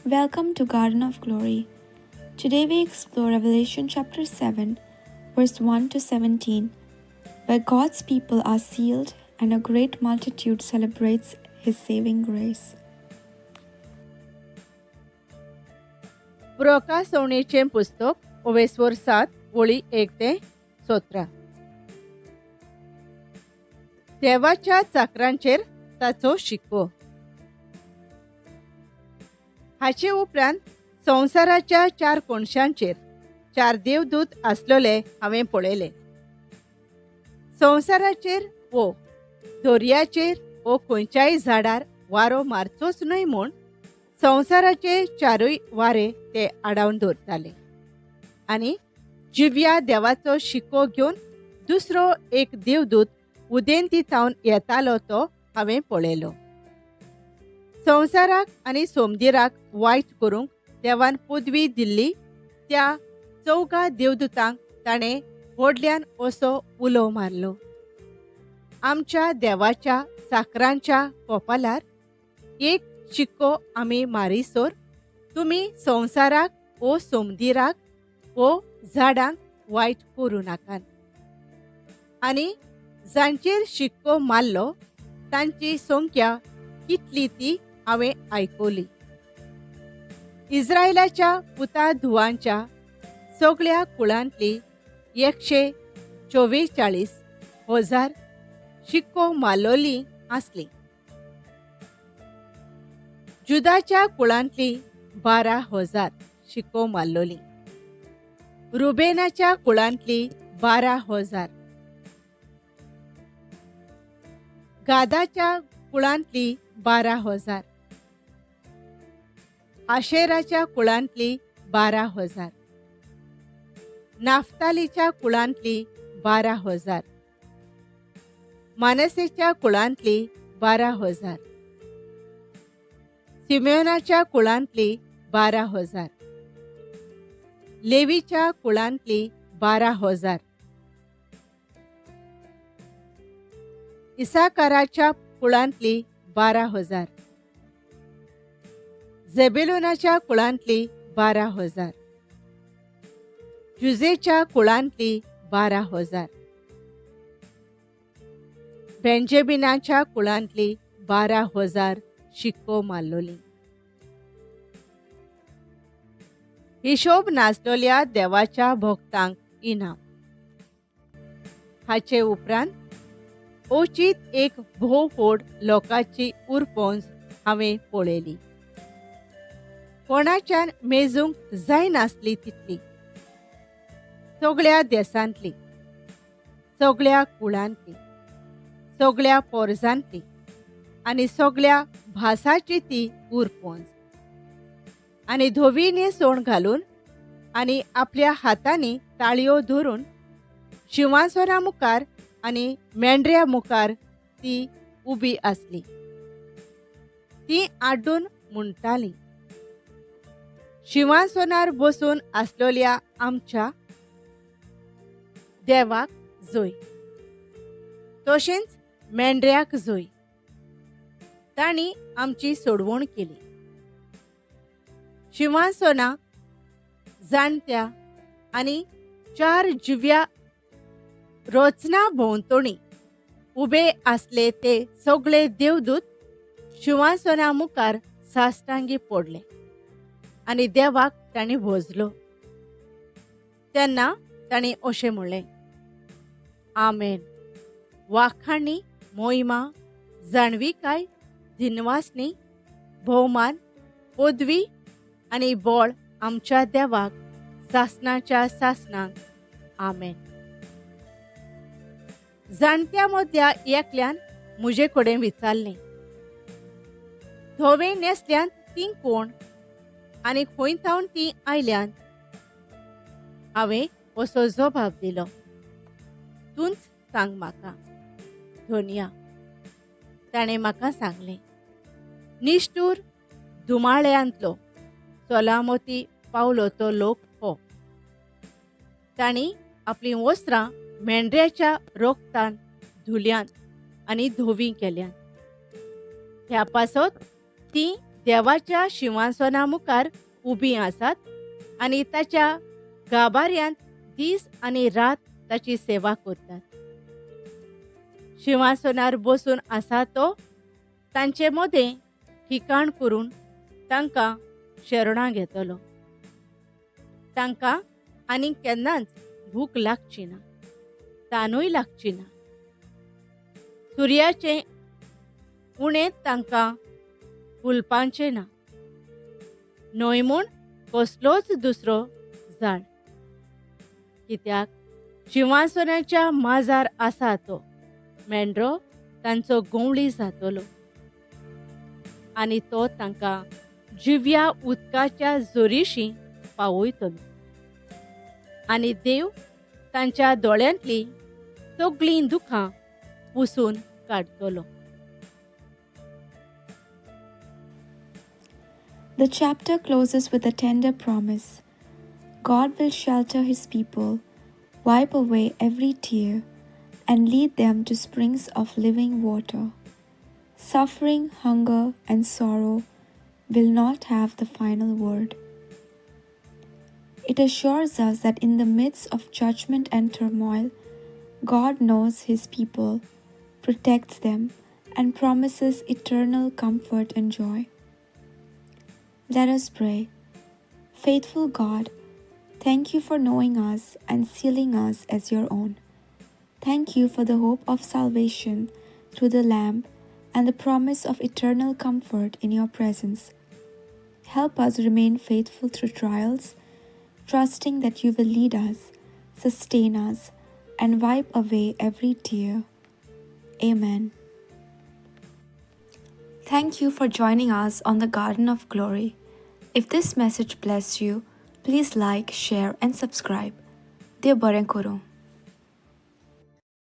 Welcome to Garden of Glory. Today we explore Revelation chapter 7, verse 1 to 17, where God's people are sealed and a great multitude celebrates His saving grace. प्रकाशवणीचे पुस्तक ओवेस्वर 7 ओळी 1 ते 17. देवाच्या चाकरांचेर ताचो शिक्को. हाचे उपरांत संसाराच्या 4 कोनशांचेर 4 देवदूत आसलोले हांवें पळयले. संसाराचेर वो दर्याचेर वो खंयच्याय झाडार वारो मारचोच न्हय म्हूण संसाराचे 4य वारे ते आडावन दवरताले. आनी जिव्या देवाचो शिक्को घेवन दुसरो एक देवदूत उदेंतीतावन येतालो तो हांवें पळयलो. संसाराक आनी सोमदिराक वायट करूंक देवान पदवी दिल्ली त्या 4 देवदूतांक ताणें व्हडल्यान असो उलो मारलो. आमच्या देवाच्या चाकरांच्या कपालार एक शिक्को आमी मारिसोर तुमी संसाराक वो सोमदिराक वो झाडांक वायट करूं नाकात. आनी जांचेर शिक्को मारलो तांची संख्या कितली ती हांवें आयकली. इस्रायलाच्या पुता धुवांच्या सगळ्या कुळांतली 144,000 शिक्को मारलोली आसली. जुदाच्या कुळांतली 12,000 शिक्को मारलोली. रुबेनाच्या कुळांतली 12,000. गादाच्या कुळांतली 12,000. आशेराच्या कुळांतली 12,000. नाफ्तालीच्या कुळांतली 12,000. मानसेच्या कुळांतली 12,000. सिमेयोनाच्या कुळांतली 12,000. लेवीच्या कुळांतली 12,000. इसाकाराच्या कुळांतली 12,000. झेबेलोनाच्या कुळांतली 12,000. जुजेच्या कुळांतली 12,000. बेंजामिनाच्या कुळांतली 12,000 शिक्को मारलोली. हिशोब नासलोल्या देवाच्या भक्तांक इनाम. हाचे उपरांत ओचीत एक भोवफोड लोकांची उरपोंज हांवें पळयली. कोणाच्यान मेजूंक जायनासली तितली. सगळ्या देशांतली, सगळ्या कुळांतली, सगळ्या पोरजांतली आनी सगळ्या भासाची ती उरपोंज. आनी धवी न्हेसोण घालून आनी आपल्या हातांनी ताळयो धरून शिंवासोना मुखार आनी मेंढऱ्या मुखार ती उबी आसली. ती आड्डून म्हणटाली, शिंवासोनार बसून आसलोल्या आमच्या देवाक जय. तशेंच मेंढऱ्याक जय. तांणी आमची सोडवण केली. शिंवासोना जाणत्या आनी 4 जिव्या रोचना भोंवतणी उबे आसले ते सगळे देवदूत शिंवासोना मुखार साश्टांगी पडले आनी देवाक तांणी भोजलो. तेन्ना तांणी अशें म्हणलें, आमेन. वाखाणी, मोहिमा, जाणविकाय, दिनवासनी, भोवमान, पदवी आनी बोळ आमच्या देवाक सासणाच्या सासणांक. आमेन. जाणत्या मदल्या एकल्यान म्हजे कडेन विचारलें, धवे नेसल्यान तीं कोण आनी खंयतावन तीं आयल्यान? हांवें असो जबाब दिलो, तूंच सांग म्हाका. धोनिया. ताणें म्हाका सांगलें, निश्ठूर धुमाळ्यांतलो सोलामती पावलो तो लोक हो. तांणी आपली वस्त्रां मेंढऱ्याच्या रोगतान धुल्यान आनी धोवी केल्यान. ह्या पासत ती देवाच्या सिंहासनामुखार उबी आसात आणि ताच्या गाभाऱ्यांत दीस आनी रात ताची सेवा करतात. सिंहासनार बसून आसा तो तांचे मदें ठिकाण करून तांकां शरणां घेतलो. तांकां आनीक केन्नाच भूक लागची ना, तानूय लागची ना. सुर्याचें उणें तांकां फुलपांचें ना, न्हय म्हूण कसलोच दुसरो झाड. कित्याक सिंहासनाच्या माजार आसा तो मेंढरो तांचो गवळी जातलो आनी तो तांकां जिव्या उदकाच्या जोरीशी पावयतलो. आनी देव तांच्या दोळ्यांतलीं सगळीं दुखां पुसून काडटलो. The chapter closes with a tender promise. God will shelter his people, wipe away every tear, and lead them to springs of living water. Suffering, hunger, and sorrow will not have the final word. It assures us that in the midst of judgment and turmoil, God knows his people, protects them, and promises eternal comfort and joy. Let us pray. Faithful God, thank you for knowing us and sealing us as your own. Thank you for the hope of salvation through the Lamb and the promise of eternal comfort in your presence. Help us remain faithful through trials, trusting that you will lead us, sustain us, and wipe away every tear. Amen. Thank you for joining us on the Garden of Glory. If this message blessed you, please like, share, and subscribe. Dear Baran Koro.